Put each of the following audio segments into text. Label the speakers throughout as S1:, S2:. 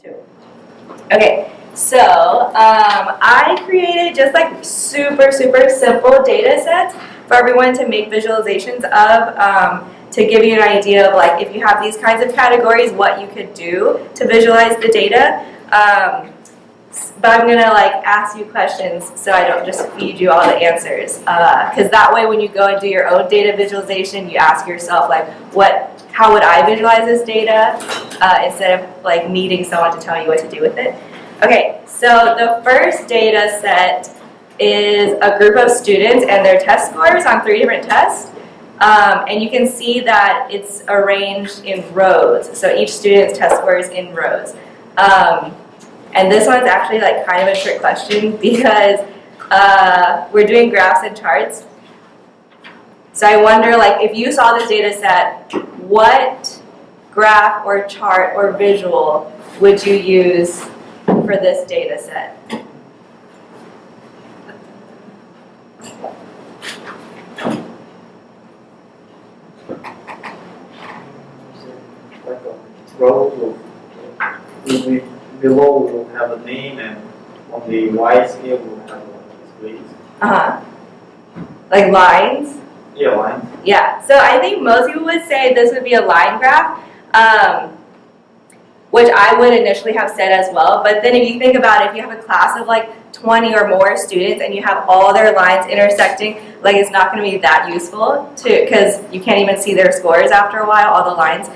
S1: Okay, so I created just like super simple data sets for everyone to make visualizations of to give you an idea of like if you have these kinds of categories, what you could do to visualize the data. But I'm gonna like ask you questions so I don't just feed you all the answers. Because that way, when you go and do your own data visualization, you ask yourself like, how would I visualize this data instead of like needing someone to tell you what to do with it. Okay, so the first data set is a group of students and their test scores on 3 different tests. And you can see that it's arranged in rows. So each student's test score is in rows. And this one's actually like kind of a trick question because we're doing graphs and charts. So I wonder, like, if you saw this data set, what graph or chart or visual would you use for this data set?
S2: Like a row below will have a name, and on the Y scale will have displays.
S1: Like lines?
S2: Yeah, lines.
S1: Yeah, so I think most people would say this would be a line graph, which I would initially have said as well. But then if you think about it, if you have a class of like 20 or more students and you have all their lines intersecting, like it's not going to be that useful because you can't even see their scores after a while, all the lines.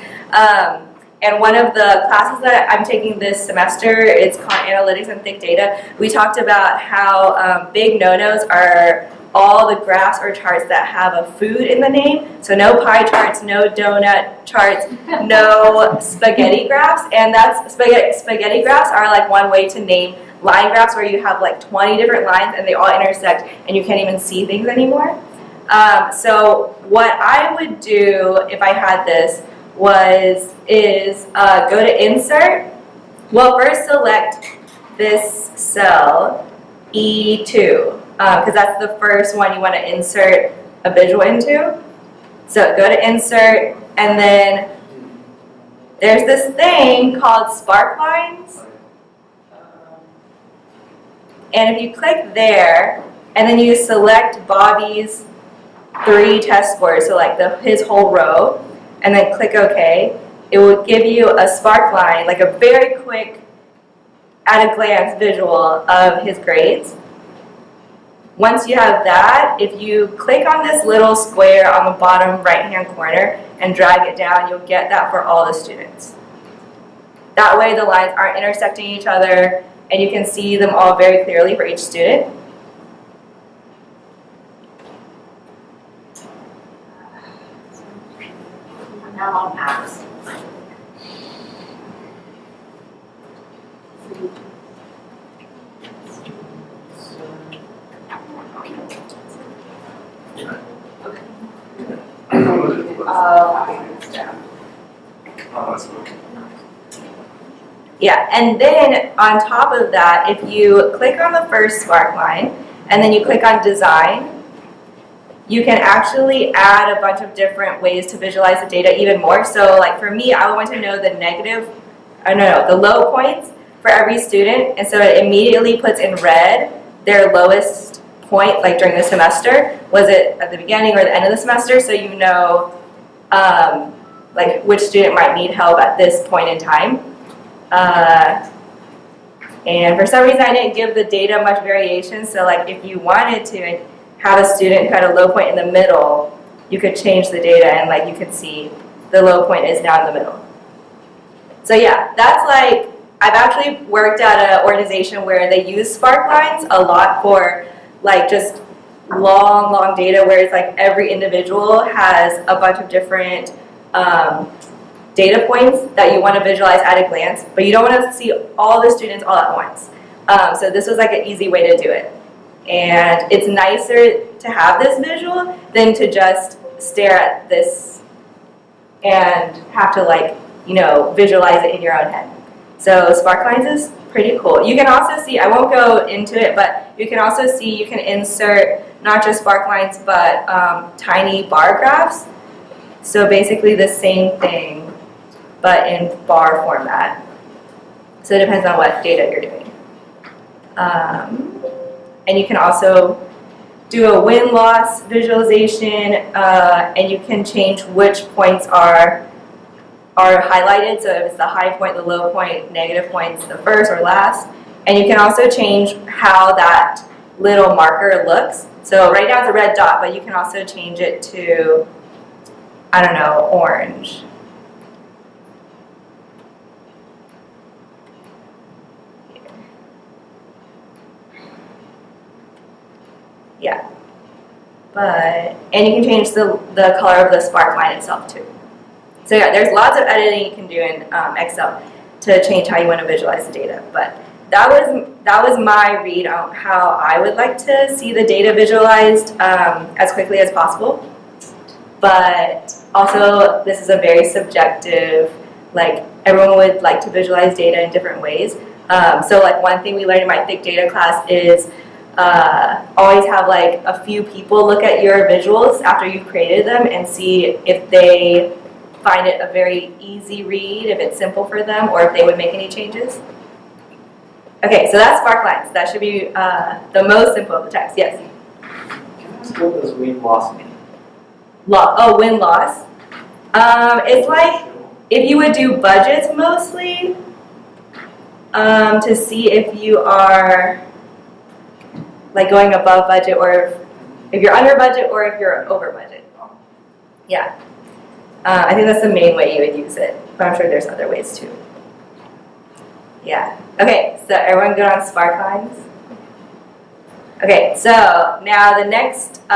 S1: And one of the classes that I'm taking this semester, it's called Analytics and Thick Data. We talked about how big no-nos are all the graphs or charts that have a food in the name. So no pie charts, no donut charts, no spaghetti graphs. And that's spaghetti graphs are like one way to name line graphs where you have like 20 different lines and they all intersect and you can't even see things anymore. So what I would do if I had this is go to Insert. Well, first select this cell, E2. Because that's the first one you want to insert a visual into. So go to Insert, and then there's this thing called spark lines. And if you click there, and then you select Bobby's 3 test scores, so like his whole row, and then click OK, it will give you a spark line, like a very quick, at a glance visual of his grades. Once you have that, if you click on this little square on the bottom right-hand corner and drag it down, you'll get that for all the students. That way the lines aren't intersecting each other and you can see them all very clearly for each student.
S3: Now I'll pass.
S1: Yeah, and then on top of that, if you click on the first spark line and then you click on Design, you can actually add a bunch of different ways to visualize the data even more. So like for me, I want to know the the low points for every student, and so it immediately puts in red their lowest point, like during the semester. Was it at the beginning or the end of the semester? So you know like which student might need help at this point in time. And for some reason I didn't give the data much variation, so like if you wanted to have a student who had a low point in the middle, you could change the data and like you could see the low point is now in the middle. So yeah, that's like, I've actually worked at an organization where they use spark lines a lot for like just long data, where it's like every individual has a bunch of different data points that you want to visualize at a glance, but you don't want to see all the students all at once. So this was like an easy way to do it. And it's nicer to have this visual than to just stare at this and have to like, visualize it in your own head. So Sparklines is pretty cool. You can also see, I won't go into it, but you can also see you can insert not just Sparklines, but tiny bar graphs. So basically the same thing, but in bar format. So it depends on what data you're doing. And you can also do a win-loss visualization, and you can change which points are highlighted. So if it's the high point, the low point, negative points, the first or last. And you can also change how that little marker looks. So right now it's a red dot, but you can also change it to, I don't know, orange. Yeah. And you can change the color of the spark line itself too. So yeah, there's lots of editing you can do in Excel to change how you want to visualize the data. But that was my read on how I would like to see the data visualized as quickly as possible. But also, this is a very subjective, like everyone would like to visualize data in different ways. So like one thing we learned in my thick data class is always have like a few people look at your visuals after you've created them and see if they find it a very easy read, if it's simple for them, or if they would make any changes. Okay, so that's spark lines. That should be the most simple of the text. Yes?
S2: Can I ask what does win-loss mean?
S1: Win-loss. It's like if you would do budgets mostly to see if you are like going above budget, or if you're under budget, or if you're over budget. Yeah. I think that's the main way you would use it, but I'm sure there's other ways too. Yeah. Okay, so everyone good on spark lines? Okay, so now the next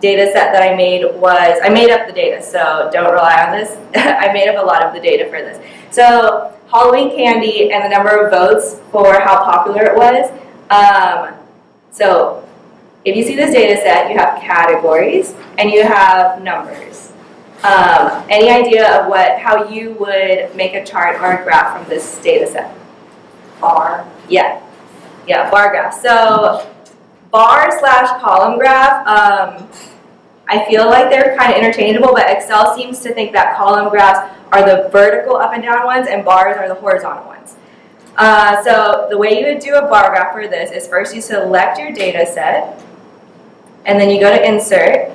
S1: data set that I made up the data, so don't rely on this. I made up a lot of the data for this. So Halloween candy and the number of votes for how popular it was. So if you see this data set, you have categories and you have numbers. Any idea of how you would make a chart or a graph from this data set?
S3: Bar.
S1: Yeah, bar graph. So bar/column graph, I feel like they're kind of interchangeable, but Excel seems to think that column graphs are the vertical up and down ones and bars are the horizontal ones. So the way you would do a bar graph for this is first you select your data set, and then you go to insert,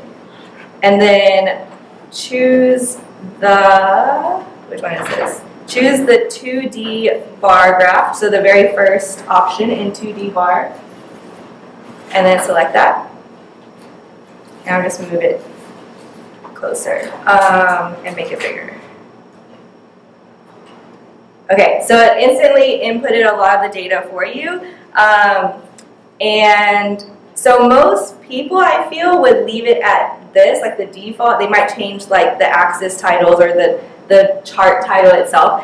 S1: and then choose which one is this? Choose the 2D bar graph, so the very first option in 2D bar, and then select that. And I'll just move it closer and make it bigger. Okay, so it instantly inputted a lot of the data for you. And so most people, I feel, would leave it at this, like the default. They might change like the axis titles or the chart title itself.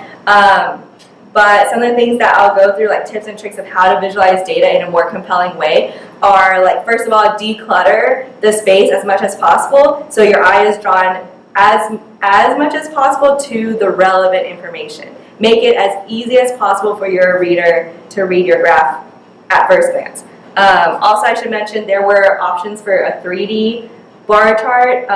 S1: But some of the things that I'll go through, like tips and tricks of how to visualize data in a more compelling way, are like, first of all, declutter the space as much as possible so your eye is drawn as much as possible to the relevant information. Make it as easy as possible for your reader to read your graph at first glance. Also, I should mention there were options for a 3D bar chart,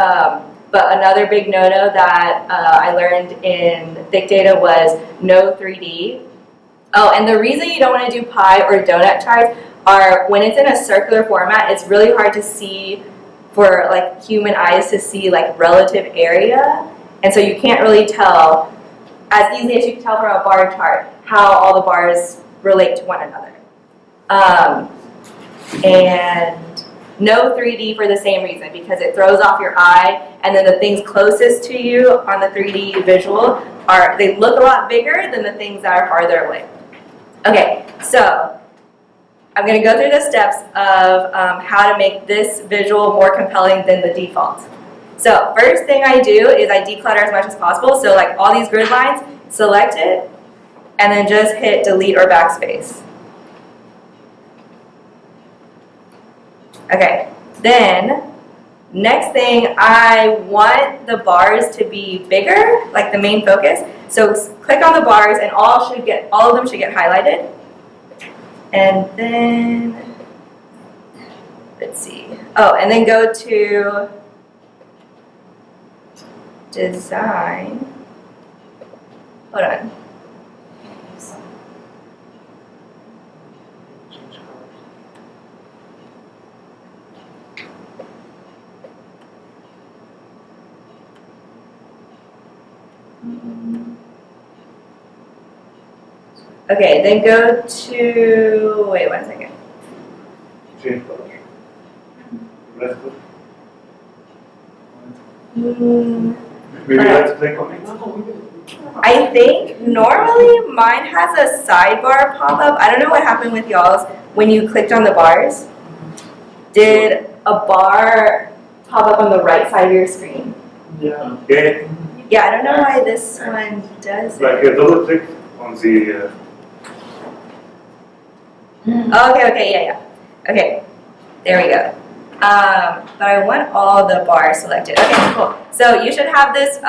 S1: but another big no-no that I learned in thick data was no 3D. Oh, and the reason you don't want to do pie or donut charts are when it's in a circular format, it's really hard to see for like human eyes to see like relative area, and so you can't really tell as easily as you can tell from a bar chart how all the bars relate to one another. And no 3D for the same reason, because it throws off your eye, and then the things closest to you on the 3D visual they look a lot bigger than the things that are farther away. Okay, so I'm going to go through the steps of how to make this visual more compelling than the default. So first thing I do is I declutter as much as possible. So like all these grid lines, select it, and then just hit delete or backspace. Okay, then next thing, I want the bars to be bigger, like the main focus. So click on the bars, and all of them should get highlighted. And then let's see. Oh, and then go to design. Hold on. Okay, then go to, wait 1 second.
S4: Change color. Left click. Maybe let's click on it.
S1: I think normally mine has a sidebar pop-up. I don't know what happened with y'all's when you clicked on the bars. Did a bar pop up on the right side of your screen?
S2: Yeah.
S4: Okay,
S1: Yeah, I don't know why this one does
S4: like
S1: it.
S4: a double click on the,
S1: Okay, yeah. Okay, there we go. But I want all the bars selected. Okay, cool. So you should have this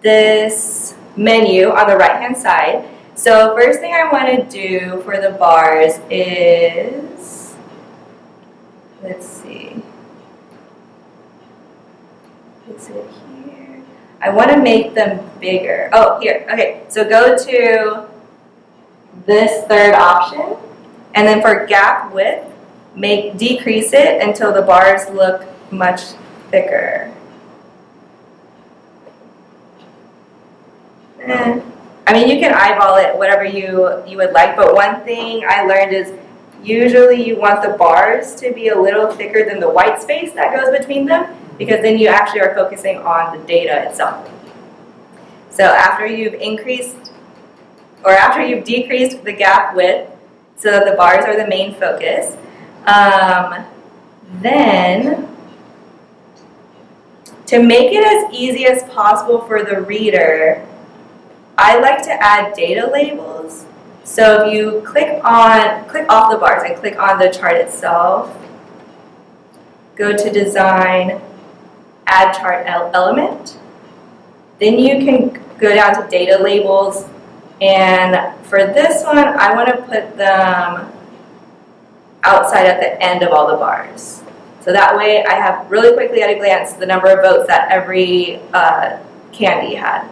S1: this menu on the right-hand side. So first thing I want to do for the bars is, let's see, is it here? I want to make them bigger. Oh, here. Okay, so go to this third option, and then for gap width, decrease it until the bars look much thicker. I mean, you can eyeball it, whatever you would like, but one thing I learned is usually you want the bars to be a little thicker than the white space that goes between them, because then you actually are focusing on the data itself. So after you've decreased the gap width so that the bars are the main focus, then to make it as easy as possible for the reader, I like to add data labels. So if you click off the bars and click on the chart itself, go to design, add chart element, then you can go down to data labels, and for this one I want to put them outside at the end of all the bars. So that way I have really quickly at a glance the number of votes that every candy had.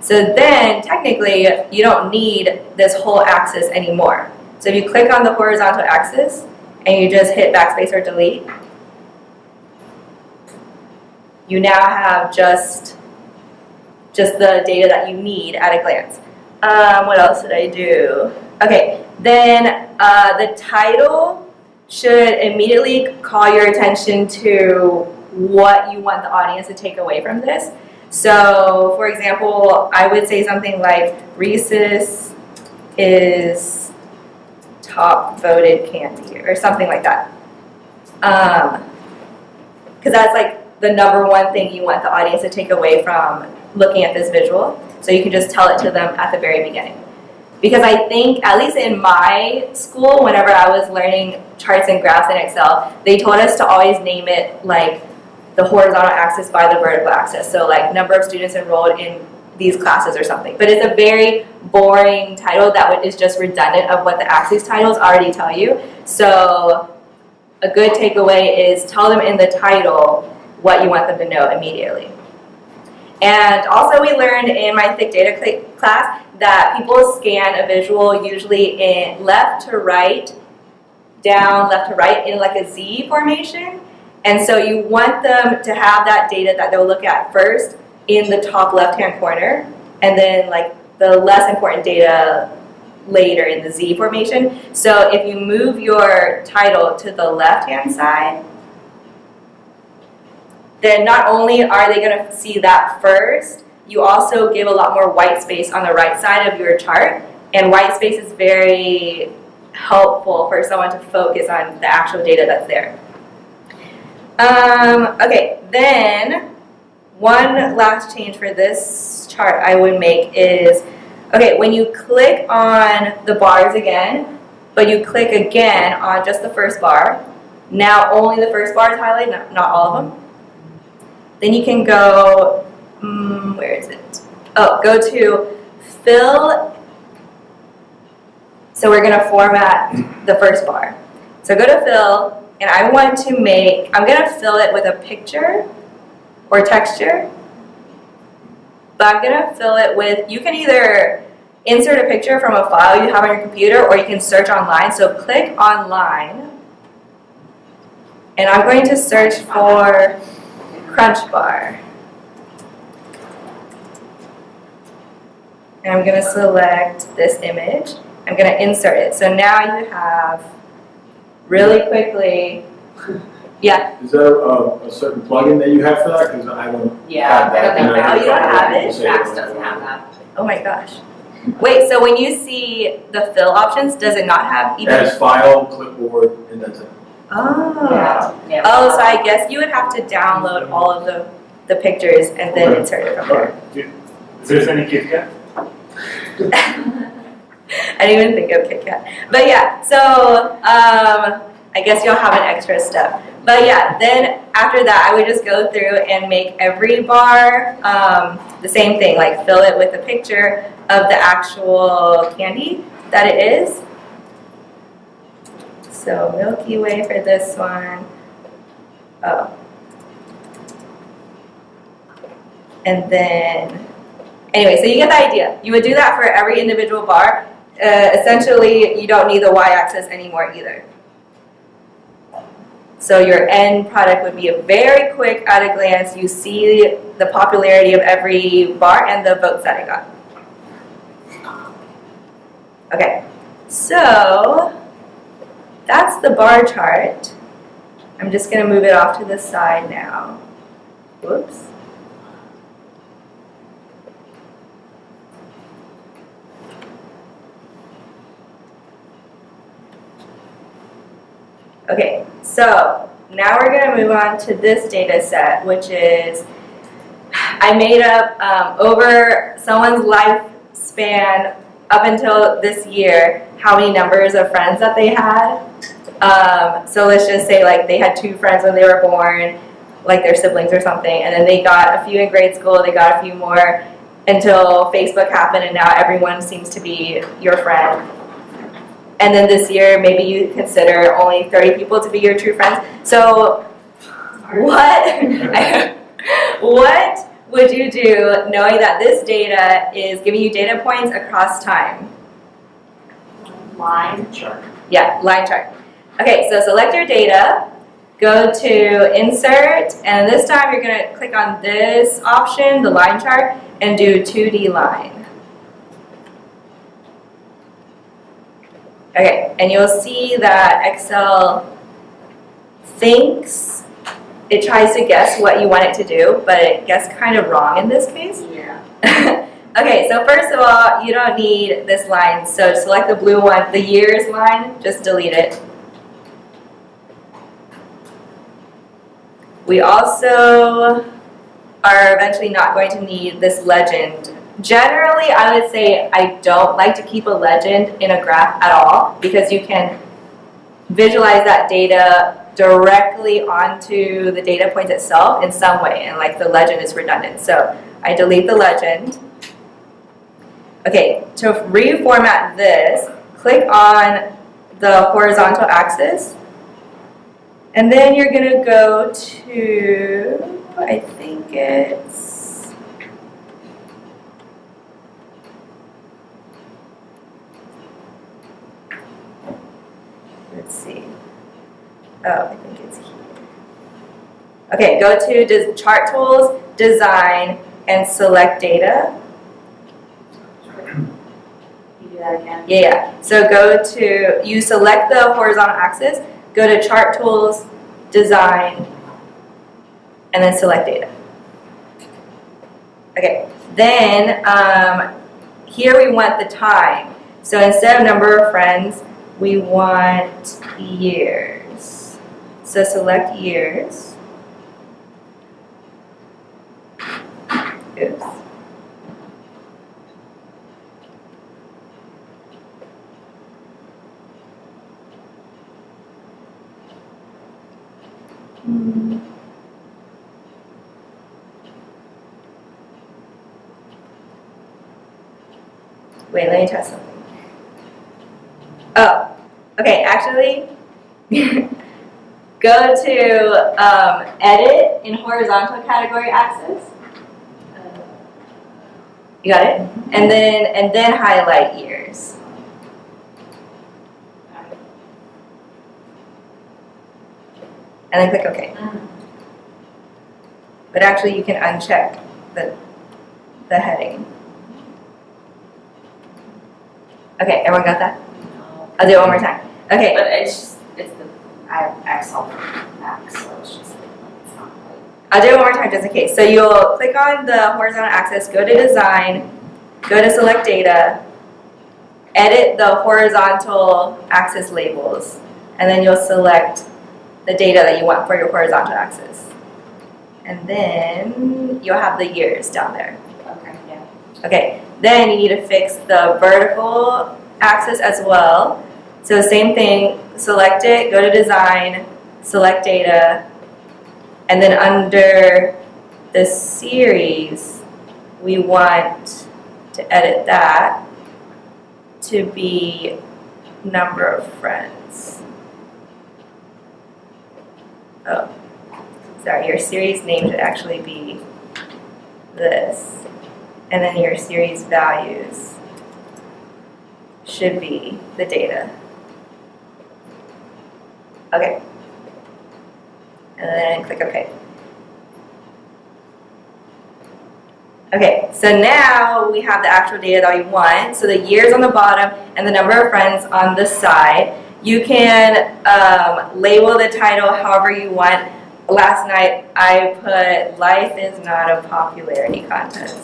S1: So then, technically, you don't need this whole axis anymore. So if you click on the horizontal axis and you just hit backspace or delete, you now have just the data that you need at a glance. What else did I do? Okay, then the title should immediately call your attention to what you want the audience to take away from this. So, for example, I would say something like Reese's is top voted candy or something like that. Because that's like the number one thing you want the audience to take away from looking at this visual. So you can just tell it to them at the very beginning. Because I think, at least in my school, whenever I was learning charts and graphs in Excel, they told us to always name it like the horizontal axis by the vertical axis. So like number of students enrolled in these classes or something. But it's a very boring title that is just redundant of what the axis titles already tell you. So a good takeaway is tell them in the title what you want them to know immediately. And also we learned in my thick data class that people scan a visual usually in left to right, down, left to right in like a Z formation. And so you want them to have that data that they'll look at first in the top left-hand corner, and then like the less important data later in the Z formation. So if you move your title to the left-hand side, then not only are they going to see that first, you also give a lot more white space on the right side of your chart, and white space is very helpful for someone to focus on the actual data that's there. Okay, then one last change for this chart I would make is, okay, when you click on the bars again, but you click again on just the first bar, now only the first bar is highlighted, not all of them. Then you can go, where is it? Oh, go to fill. So we're going to format the first bar. So go to fill. And I want to I'm going to fill it with a picture or texture, but I'm going to fill it with, you can either insert a picture from a file you have on your computer, or you can search online. So click online, and I'm going to search for, crunch bar. And I'm going to select this image. I'm going to insert it. So now you have really quickly, yeah.
S5: Is there a certain plugin that you have for that? Because I don't
S3: Yeah,
S5: have that.
S3: I don't think
S5: and
S1: Max- oh, you don't have it?
S3: Max doesn't have that.
S1: Oh my gosh. Wait, so when you see the fill options, does it not have
S5: It
S1: even?
S5: has file, clipboard, and that's it.
S1: Oh.
S3: Yeah.
S1: Oh, so I guess you would have to download all of the pictures and then
S5: Okay.
S1: insert it from there.
S4: Is there any KitKat?
S1: I didn't even think of KitKat. But yeah, so I guess you'll have an extra step. But yeah, then after that, I would just go through and make every bar the same thing, like fill it with a picture of the actual candy that it is. So Milky Way for this one. Oh. And then, anyway, so you get the idea. You would do that for every individual bar. Essentially, you don't need the y-axis anymore either. So your end product would be a very quick at a glance. You see the popularity of every bar and the votes that it got. Okay, so that's the bar chart. I'm just going to move it off to the side now. Whoops. Okay, so now we're going to move on to this data set, which is, I made up over someone's lifespan up until this year, how many numbers of friends that they had. So let's just say like they had 2 friends when they were born, like their siblings or something, and then they got a few in grade school, they got a few more until Facebook happened, and now everyone seems to be your friend. And then this year, maybe you consider only 30 people to be your true friends. So what, what would you do knowing that this data is giving you data points across time?
S3: Line chart.
S1: Yeah, line chart. Okay, so select your data, go to insert, and this time you're going to click on this option, the line chart, and do 2D line. Okay, and you'll see that Excel thinks it tries to guess what you want it to do, but it guessed kind of wrong in this case.
S3: Yeah.
S1: Okay, so first of all, you don't need this line, so select the blue one, the years line, just delete it. We also are eventually not going to need this legend. Generally, I would say I don't like to keep a legend in a graph at all because you can visualize that data directly onto the data point itself in some way, and like the legend is redundant. So I delete the legend. Okay, to reformat this, click on the horizontal axis, and then you're going to go to, I think it's, let's see. Oh, I think it's here. Okay, go to Chart Tools, Design, and select Data.
S3: You do that again.
S1: Yeah. So go to, you select the horizontal axis, go to Chart Tools, Design, and then select Data. Okay, then here we want the time. So instead of number of friends, we want years. So select years. Oops. Wait, let me test something. Oh, okay, actually, go to Edit in horizontal category axis. You got it? And then highlight years. And then click OK. But actually you can uncheck the heading. Okay, everyone got that?
S3: No.
S1: I'll do it one more time. Okay,
S3: But it's the, I have Excel for Mac, so it's just, it's not quite.
S1: I'll do it one more time just in case. So you'll click on the horizontal axis, go to design, go to select data, edit the horizontal axis labels, and then you'll select the data that you want for your horizontal axis. And then you'll have the years down there.
S3: Okay, yeah.
S1: Okay, then you need to fix the vertical axis as well. So same thing, select it, go to design, select data, and then under the series, we want to edit that to be number of friends. Oh, sorry, your series name should actually be this. And then your series values should be the data. Okay. And then click OK. Okay, so now we have the actual data that we want. So the years on the bottom and the number of friends on the side. You can label the title however you want. Last night I put "Life is not a popularity contest."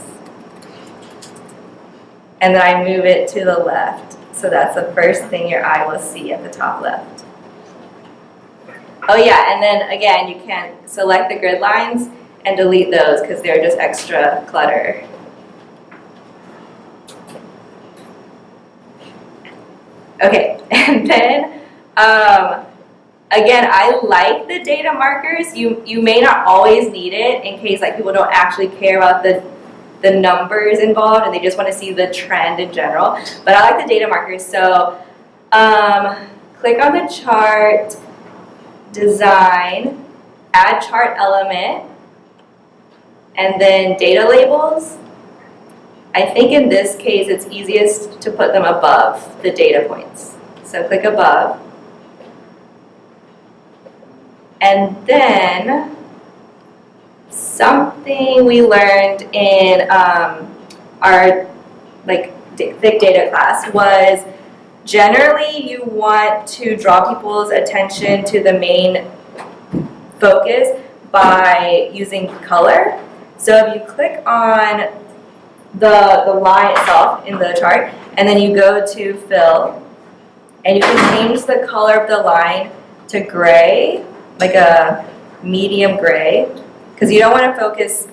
S1: And then I move it to the left. So that's the first thing your eye will see at the top left. Oh yeah, and then again, you can select the grid lines and delete those because they're just extra clutter. Okay, and then again, I like the data markers. You may not always need it in case like people don't actually care about the numbers involved and they just want to see the trend in general. But I like the data markers. So click on the chart, design, add chart element, and then data labels. I think in this case it's easiest to put them above the data points. So click above. And then something we learned in our thick data class was generally you want to draw people's attention to the main focus by using color. So if you click on the line itself in the chart and then you go to fill and you can change the color of the line to gray, like a medium gray, because you don't want to focus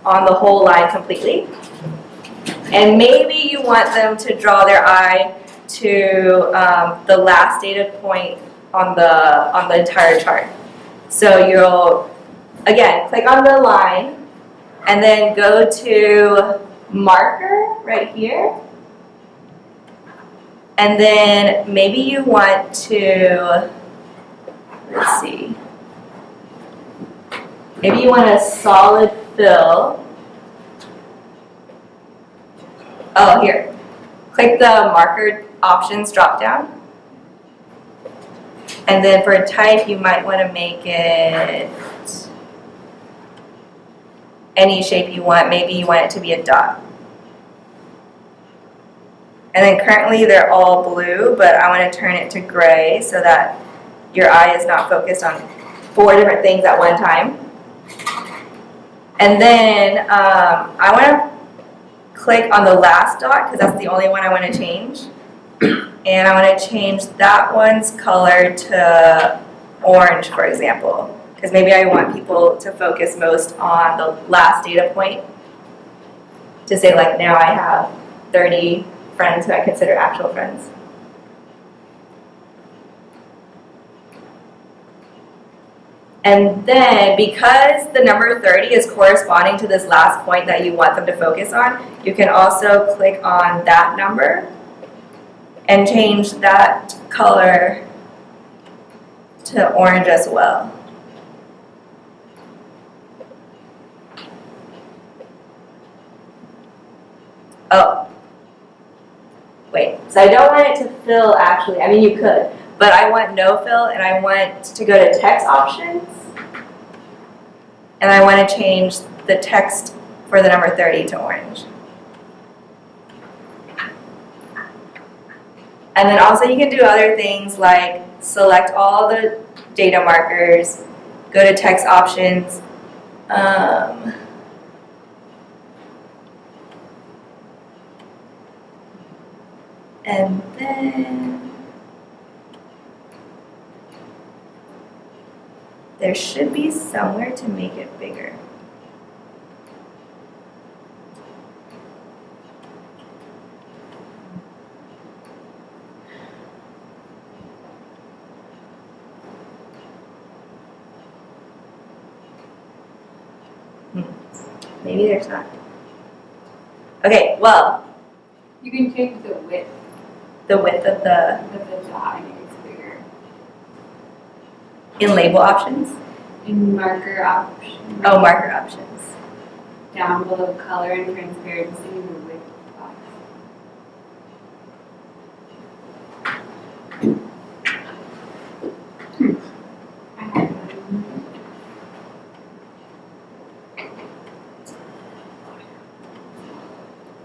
S1: on the whole line completely. And maybe you want them to draw their eye to the last data point on the entire chart. So you'll, again, click on the line and then go to marker right here. And then maybe you want to, let's see, maybe you want a solid fill. Oh, here. Click the marker options drop down. And then for type, you might want to make it any shape you want. Maybe you want it to be a dot. And then currently they're all blue, but I want to turn it to gray so that your eye is not focused on 4 different things at one time. And then I want to click on the last dot because that's the only one I want to change. And I want to change that one's color to orange, for example, because maybe I want people to focus most on the last data point to say, like, now I have 30 friends who I consider actual friends. And then, because the number 30 is corresponding to this last point that you want them to focus on, you can also click on that number and change that color to orange as well. Oh, wait, so I don't want it to fill actually. I mean, you could, but I want no fill and I want to go to text options. And I want to change the text for the number 30 to orange. And then also you can do other things like select all the data markers, go to text options, and then there should be somewhere to make it bigger. Maybe there's not. Okay, well,
S3: You can change the width
S1: the width of the
S3: of the dot and it's bigger.
S1: in label options.
S3: In marker option.
S1: Oh, marker options.
S3: Down below color and transparency in the width box. I have that.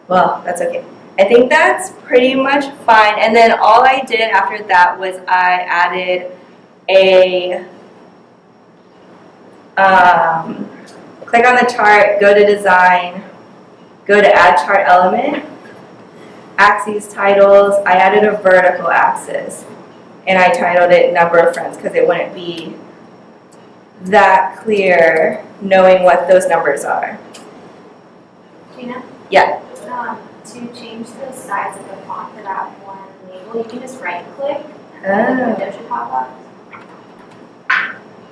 S1: Well, that's okay. I think that's pretty much fine. And then all I did after that was I added a click on the chart, go to design, go to add chart element, axes titles. I added a vertical axis and I titled it number of friends because it wouldn't be that clear knowing what those numbers are.
S6: Gina?
S1: Yeah.
S6: To change the size of the font for that one label, you can just right click and the
S1: Oh.
S6: window should pop up.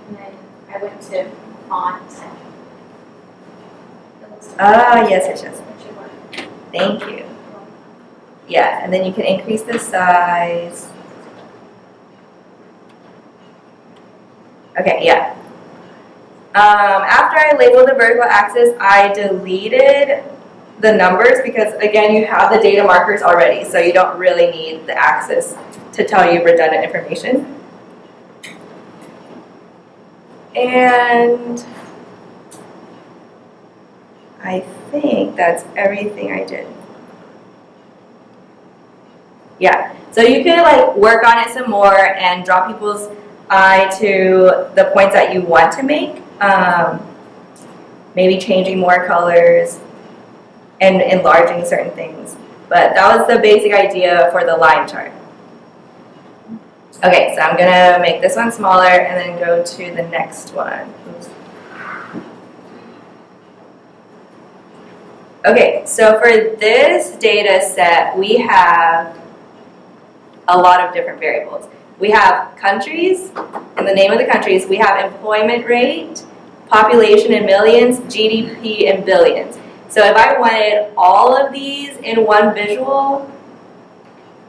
S6: And then I went to font. It looks like
S1: Ah, yes, yes, yes.
S6: it should work.
S1: Thank you. Yeah, and then you can increase the size. Okay, yeah. After I labeled the vertical axis, I deleted the numbers because, again, you have the data markers already, so you don't really need the axis to tell you redundant information. And I think that's everything I did. Yeah, so you can like work on it some more and draw people's eye to the points that you want to make. Maybe changing more colors and enlarging certain things. But that was the basic idea for the line chart. Okay, so I'm gonna make this one smaller and then go to the next one. Oops. Okay, so for this data set, we have a lot of different variables. We have countries, and the name of the countries. We have employment rate, population in millions, GDP in billions. So if I wanted all of these in one visual,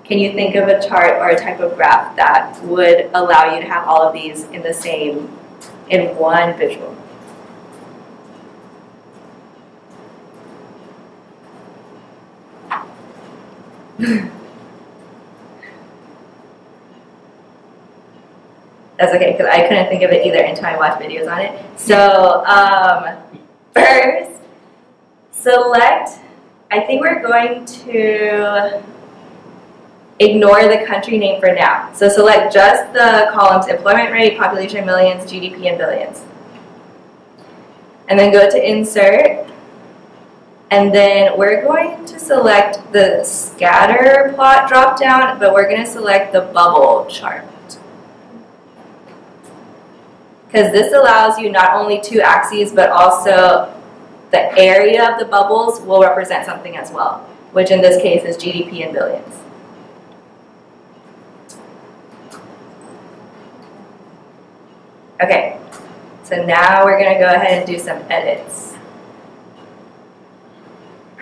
S1: can you think of a chart or a type of graph that would allow you to have all of these in the same, in one visual? That's okay, because I couldn't think of it either until I watched videos on it. So first, select, I think we're going to ignore the country name for now. So select just the columns employment rate, population in millions, GDP in billions. And then go to insert. And then we're going to select the scatter plot drop down, but we're going to select the bubble chart. Because this allows you not only two axes, but also the area of the bubbles will represent something as well, which in this case is GDP in billions. Okay, so now we're going to go ahead and do some edits.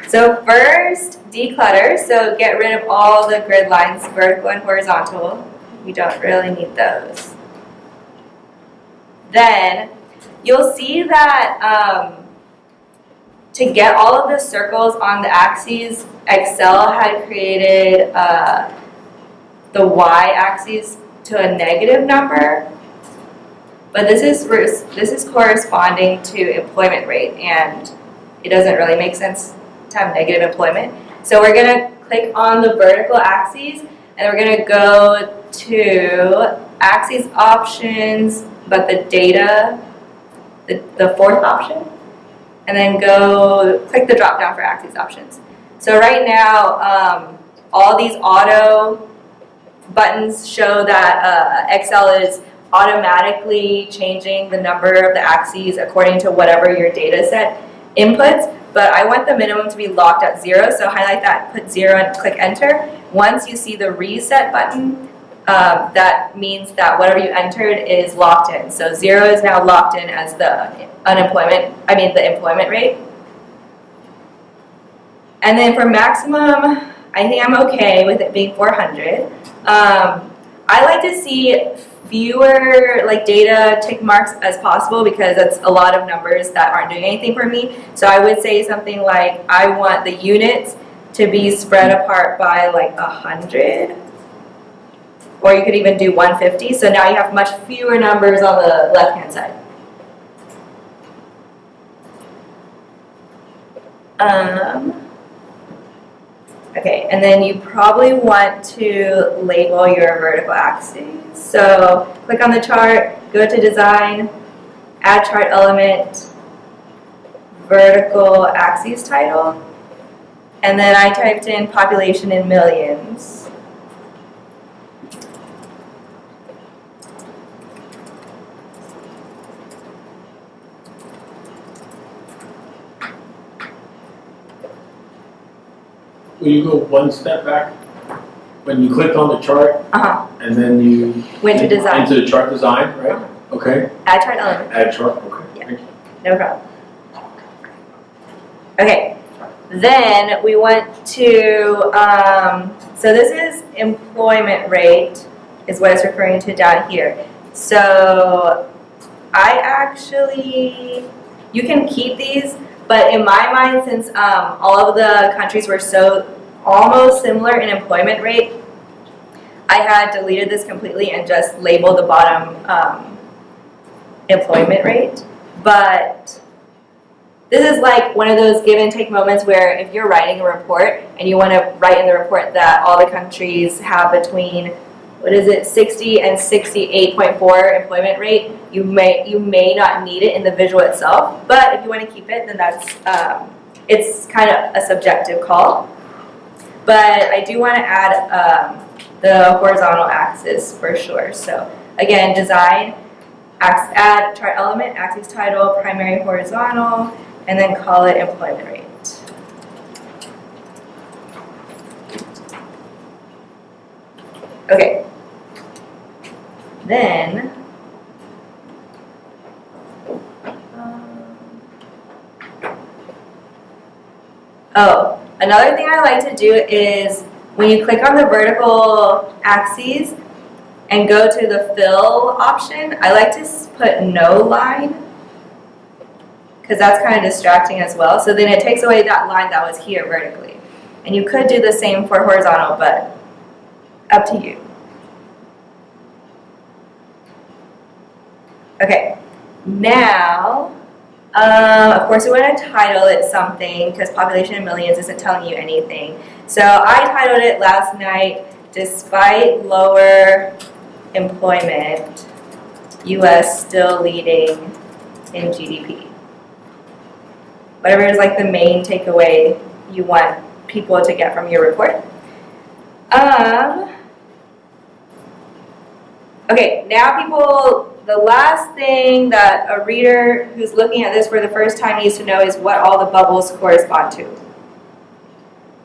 S1: So first, declutter. So get rid of all the grid lines, vertical and horizontal. We don't really need those. Then you'll see that to get all of the circles on the axes, Excel had created the y-axis to a negative number. but this is corresponding to employment rate, and it doesn't really make sense to have negative employment. So we're gonna click on the vertical axes, and we're gonna go to axes options, but the data, the fourth option, and then click the drop down for axes options. So right now, all these auto buttons show that Excel is automatically changing the number of the axes according to whatever your data set inputs, but I want the minimum to be locked at 0, so highlight that, put 0 and click enter. Once you see the reset button, that means that whatever you entered is locked in. So 0 is now locked in as the the employment rate. And then for maximum, I think I'm okay with it being 400. I like to see fewer data tick marks as possible because that's a lot of numbers that aren't doing anything for me. So I would say something like I want the units to be spread apart by 100. Or you could even do 150. So now you have much fewer numbers on the left-hand side. Okay, and then you probably want to label your vertical axes. So click on the chart, go to design, add chart element, vertical axes title, and then I typed in population in millions.
S5: Will you go one step back? When you clicked on the chart and then you
S1: Went to design.
S5: into the chart design, right? Okay.
S1: Add chart element.
S5: Add chart. Okay.
S1: Yeah.
S5: Thank you.
S1: No problem. Okay, then we want to, so this is employment rate is what it's referring to down here. So you can keep these, but in my mind, since all of the countries were so almost similar in employment rate, I had deleted this completely and just labeled the bottom employment rate. But this is like one of those give and take moments where if you're writing a report and you want to write in the report that all the countries have between 60 and 68.4 employment rate, you may not need it in the visual itself, but if you want to keep it, then that's it's kind of a subjective call. But I do want to add the horizontal axis for sure. So again, design, add chart element, axis title, primary horizontal, and then call it employment rate. Okay. Then, another thing I like to do is when you click on the vertical axes and go to the fill option, I like to put no line because that's kind of distracting as well. So then it takes away that line that was here vertically. And you could do the same for horizontal, but up to you. Okay, now, of course we want to title it something because population in millions isn't telling you anything. So I titled it last night, despite lower employment, US still leading in GDP. Whatever is like the main takeaway you want people to get from your report. Okay, now the last thing that a reader who's looking at this for the first time needs to know is what all the bubbles correspond to.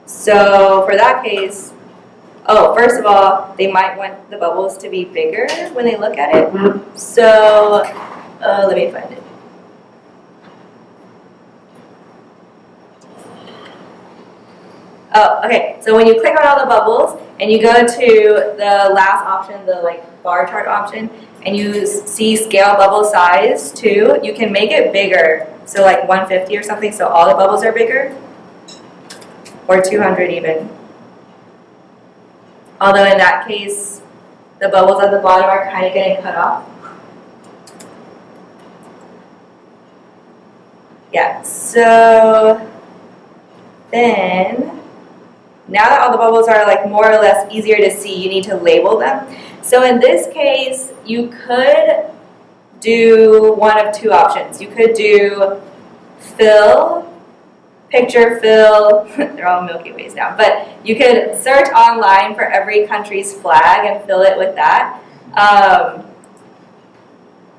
S1: So for that case, first of all, they might want the bubbles to be bigger when they look at it. So let me find it. Okay, so when you click on all the bubbles and you go to the last option, the bar chart option, and you see scale bubble size too, you can make it bigger. So 150 or something, so all the bubbles are bigger. Or 200 even. Although in that case, the bubbles at the bottom are kind of getting cut off. Yeah, so then, now that all the bubbles are like more or less easier to see, you need to label them. So in this case, you could do one of two options. You could do fill, picture fill, they're all Milky Ways now, but you could search online for every country's flag and fill it with that.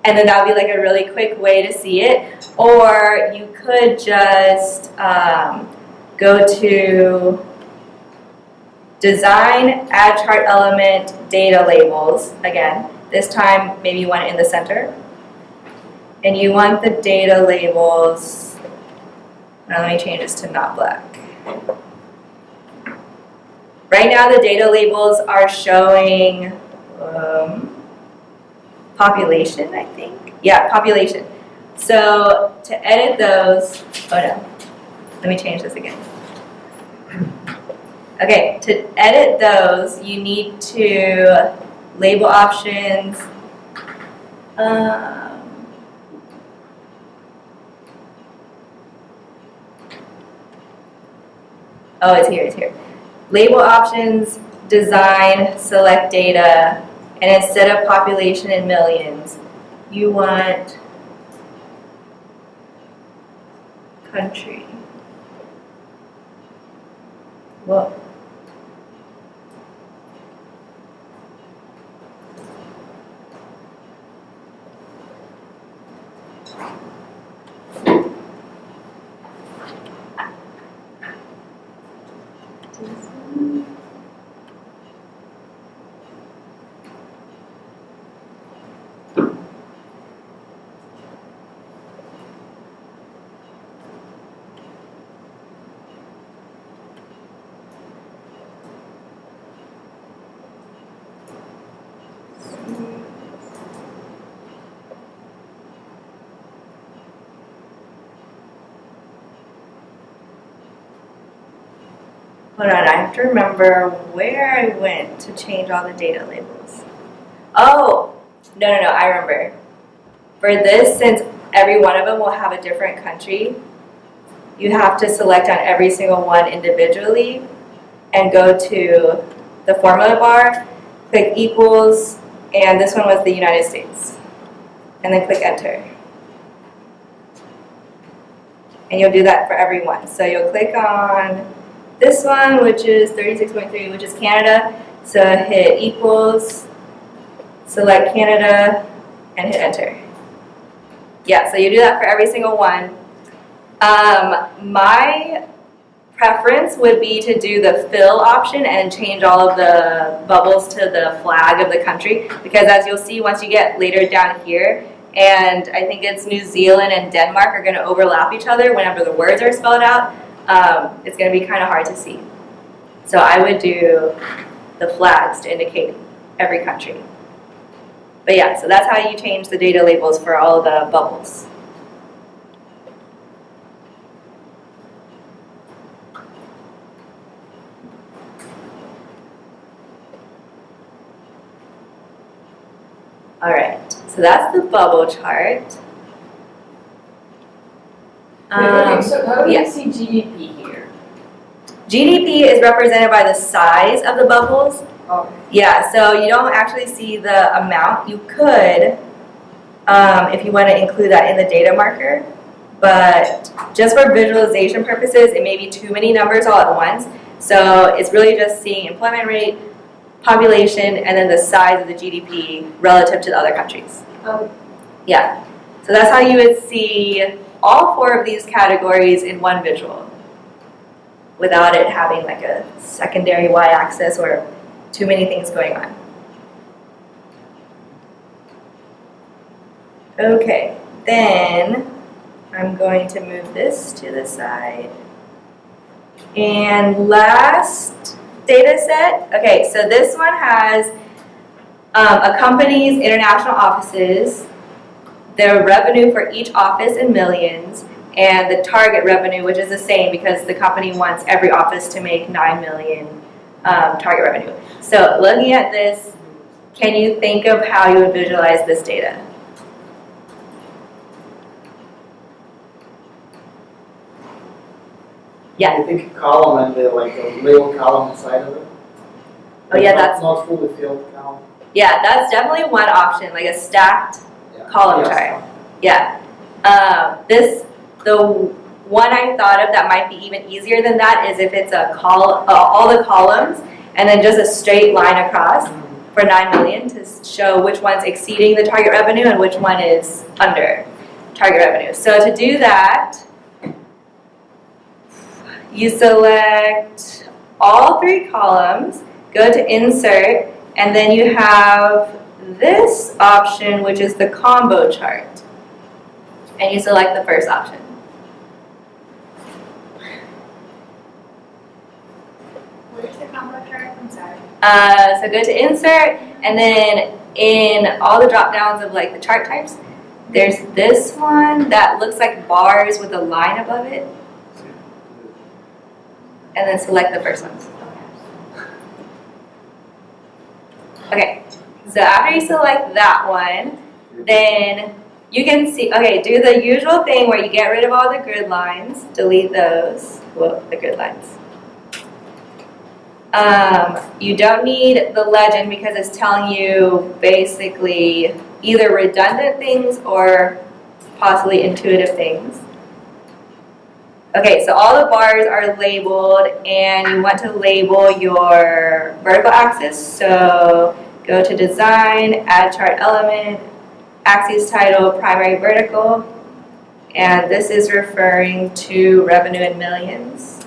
S1: And then that would be like a really quick way to see it. Or you could just go to design, add chart element, data labels. Again, this time maybe you want it in the center. And you want the data labels, now let me change this to not black. Right now the data labels are showing population, I think. Yeah, population. So to edit those, oh no, let me change this again. Okay, to edit those, you need to label options. Oh, it's here. Label options, design, select data, and instead of population in millions, you want country. Whoa. Hold on, I have to remember where I went to change all the data labels. Oh, no, I remember. For this, since every one of them will have a different country, you have to select on every single one individually and go to the formula bar, click equals, and this one was the United States. And then click enter. And you'll do that for every one. So you'll click on this one, which is 36.3, which is Canada. So hit equals, select Canada, and hit enter. Yeah, so you do that for every single one. My preference would be to do the fill option and change all of the bubbles to the flag of the country, because as you'll see once you get later down here, and I think it's New Zealand and Denmark are going to overlap each other whenever the words are spelled out. It's going to be kind of hard to see. So I would do the flags to indicate every country. But yeah, so that's how you change the data labels for all the bubbles. All right, so that's the bubble chart.
S3: Okay, so how do
S1: yeah.
S3: you see GDP here?
S1: GDP is represented by the size of the bubbles.
S3: Okay.
S1: Yeah, so you don't actually see the amount. You could, if you want to include that in the data marker, but just for visualization purposes, it may be too many numbers all at once. So it's really just seeing employment rate, population, and then the size of the GDP relative to the other countries.
S3: Oh.
S1: Yeah, so that's how you would see all four of these categories in one visual without it having like a secondary y-axis or too many things going on. Okay, then I'm going to move this to the side. And last data set. Okay, so this one has a company's international offices, their revenue for each office in millions, and the target revenue, which is the same because the company wants every office to make 9 million target revenue. So looking at this, can you think of how you would visualize this data? Yeah.
S2: I think column and the like a little column inside of it.
S1: Oh, yeah,
S2: Not-
S1: that's-
S2: Not fully filled column.
S1: Yeah, that's definitely one option, like a stacked
S2: Yeah.
S1: column
S2: Yes.
S1: chart. Yeah. The one I thought of that might be even easier than that is if it's all the columns and then just a straight line across for 9 million to show which one's exceeding the target revenue and which one is under target revenue. So to do that, you select all 3 columns, go to insert, and then you have this option, which is the combo chart. And you select the first option.
S6: Where's the combo chart? I'm sorry.
S1: So go to insert, and then in all the drop downs of like the chart types, there's this one that looks like bars with a line above it, and then select the first one. Okay, so after you select that one, then you can see, okay, do the usual thing where you get rid of all the grid lines, delete those, well, the grid lines. You don't need the legend because it's telling you basically either redundant things or possibly intuitive things. Okay, so all the bars are labeled and you want to label your vertical axis. So go to design, add chart element, axis title, primary vertical, and this is referring to revenue in millions.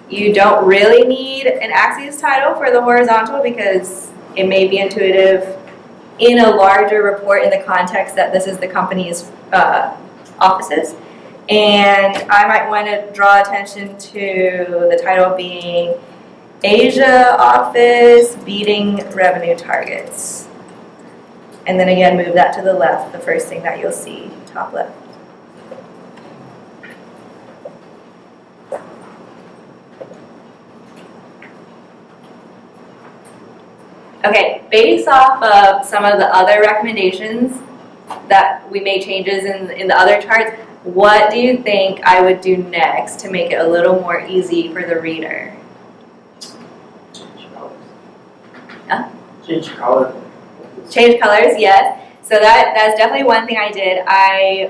S1: You don't really need an axis title for the horizontal because it may be intuitive in a larger report in the context that this is the company's offices. And I might want to draw attention to the title being Asia Office Beating Revenue Targets. And then again, move that to the left, the first thing that you'll see, top left. Okay, based off of some of the other recommendations that we made changes in the other charts, what do you think I would do next to make it a little more easy for the reader?
S2: Change colors.
S1: Huh?
S2: Change color.
S1: Change colors, yes. So that's definitely one thing I did. I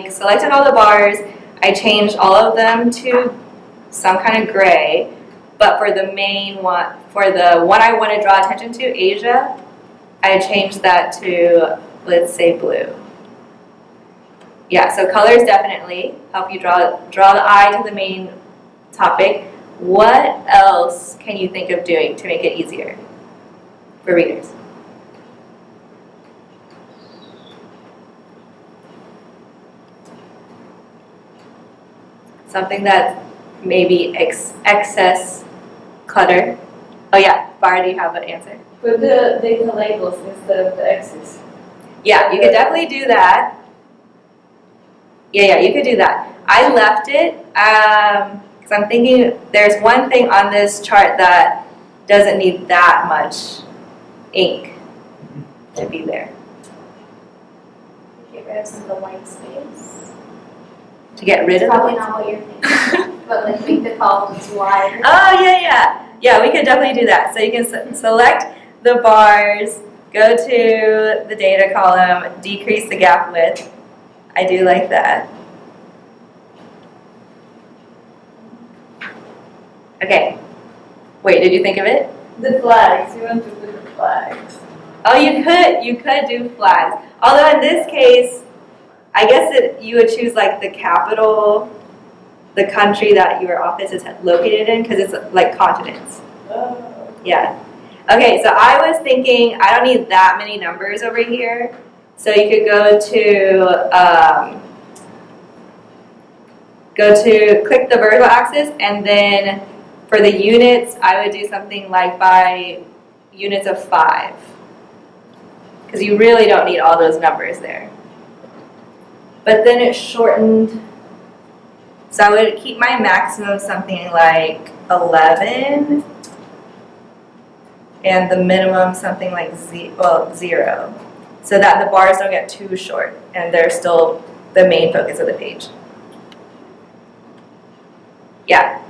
S1: selected all the bars, I changed all of them to some kind of gray, but for the main one, for the one I want to draw attention to, Asia, I changed that to, let's say, blue. Yeah, so colors definitely help you draw the eye to the main topic. What else can you think of doing to make it easier for readers? Something that maybe excess clutter. Oh yeah, Bar, do you have an answer?
S7: Put the data labels instead of the X's.
S1: Yeah, you could definitely do that. Yeah, you could do that. I left it because I'm thinking there's one thing on this chart that doesn't need that much ink to be there.
S6: Get rid of some of the white space.
S1: To get rid
S6: It's
S1: of
S6: probably
S1: it.
S6: not what you're thinking, but like make the columns wider.
S1: Oh, yeah. Yeah, we could definitely do that. So you can select the bars, go to the data column, decrease the gap width. I do like that. Okay. Wait, did you think of it?
S7: The flags, you want to put the flags.
S1: Oh, you could do flags. Although in this case, I guess you would choose like the capital, the country that your office is located in, because it's like continents.
S7: Oh.
S1: Yeah. Okay, so I was thinking I don't need that many numbers over here. So you could go to click the vertical axis, and then for the units, I would do something like by units of 5. Because you really don't need all those numbers there. But then it shortened. So I would keep my maximum something like 11. And the minimum something like 0. So that the bars don't get too short and they're still the main focus of the page. Yeah.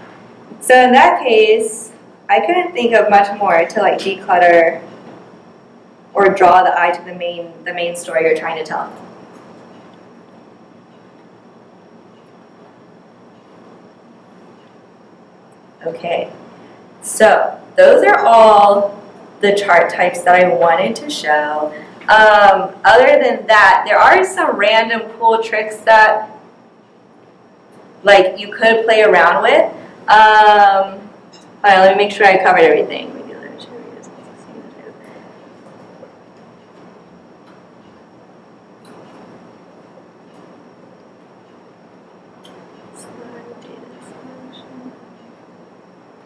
S1: So in that case, I couldn't think of much more to like declutter or draw the eye to the main story you're trying to tell. Okay, so those are all the chart types that I wanted to show. Other than that, there are some random cool tricks that like you could play around with. All right, let me make sure I covered everything.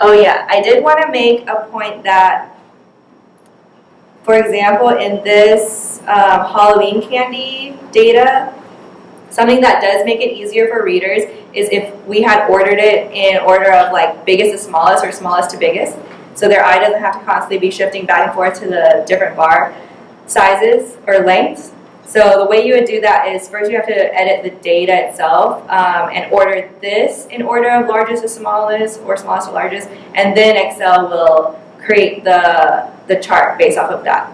S1: Oh yeah, I did want to make a point that, for example, in this Halloween candy data, something that does make it easier for readers is if we had ordered it in order of like biggest to smallest or smallest to biggest, so their eye doesn't have to constantly be shifting back and forth to the different bar sizes or lengths. So the way you would do that is first you have to edit the data itself and order this in order of largest to smallest or smallest to largest, and then Excel will create the chart based off of that.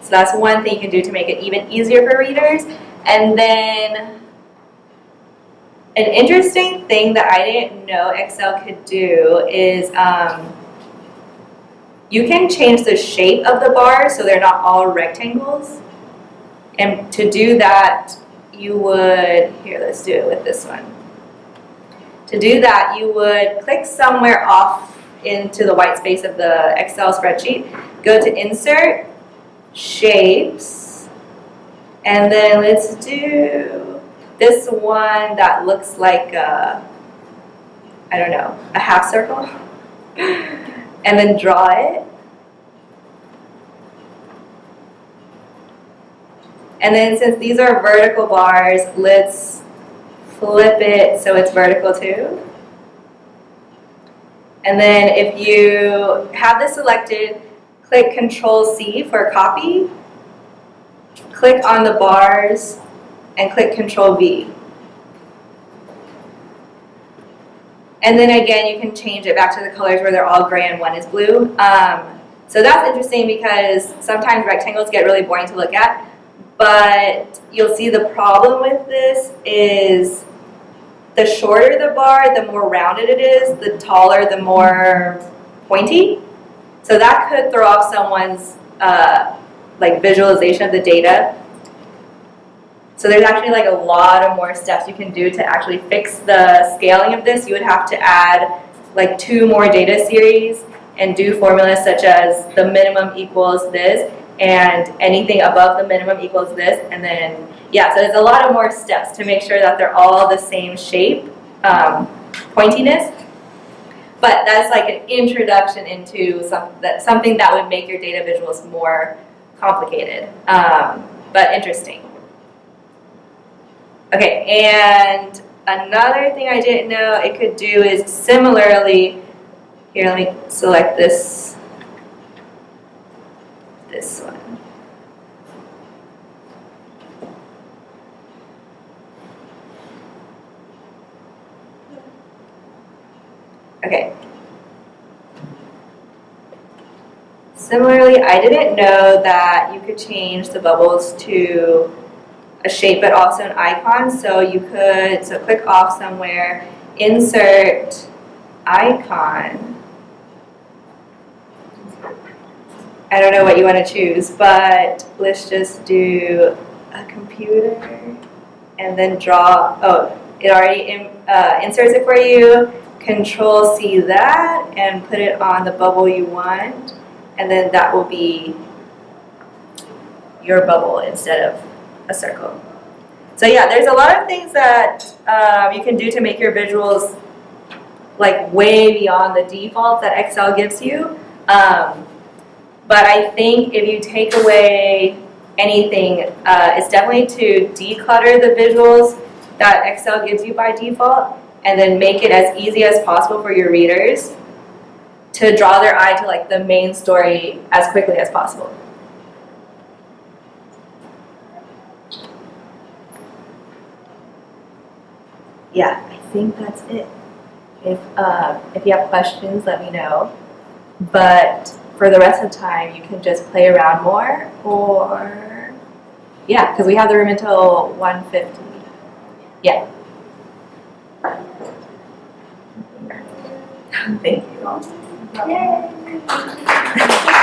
S1: So that's one thing you can do to make it even easier for readers. And then an interesting thing that I didn't know Excel could do is you can change the shape of the bars so they're not all rectangles. And to do that, you would, here, let's do it with this one. To do that, you would click somewhere off into the white space of the Excel spreadsheet, go to Insert, Shapes, and then let's do this one that looks like a, I don't know, a half circle. And then draw it. And then since these are vertical bars, let's flip it so it's vertical too. And then if you have this selected, click Control-C for copy, click on the bars, and click Control-V. And then again, you can change it back to the colors where they're all gray and one is blue. So that's interesting because sometimes rectangles get really boring to look at, but you'll see the problem with this is the shorter the bar, the more rounded it is, the taller, the more pointy. So that could throw off someone's like visualization of the data. So there's actually like a lot of more steps you can do to actually fix the scaling of this. You would have to add like 2 more data series and do formulas such as the minimum equals this and anything above the minimum equals this. And then, yeah, so there's a lot of more steps to make sure that they're all the same shape, pointiness. But that's like an introduction into something that would make your data visuals more complicated, but interesting. Okay, and another thing I didn't know it could do is similarly, here let me select this one. Okay. Similarly, I didn't know that you could change the bubbles to a shape but also an icon. So you could, click off somewhere, insert icon. I don't know what you want to choose, but let's just do a computer and then draw. Oh, it already inserts it for you. Control-C that and put it on the bubble you want, and then that will be your bubble instead of a circle. So yeah, there's a lot of things that you can do to make your visuals like way beyond the default that Excel gives you. But I think if you take away anything, it's definitely to declutter the visuals that Excel gives you by default, and then make it as easy as possible for your readers to draw their eye to like the main story as quickly as possible. yeah, I think that's it. If you have questions, let me know. But for the rest of the time, you can just play around more, or yeah, because we have the room until 1:50. Yeah. Thank you.
S6: Yay!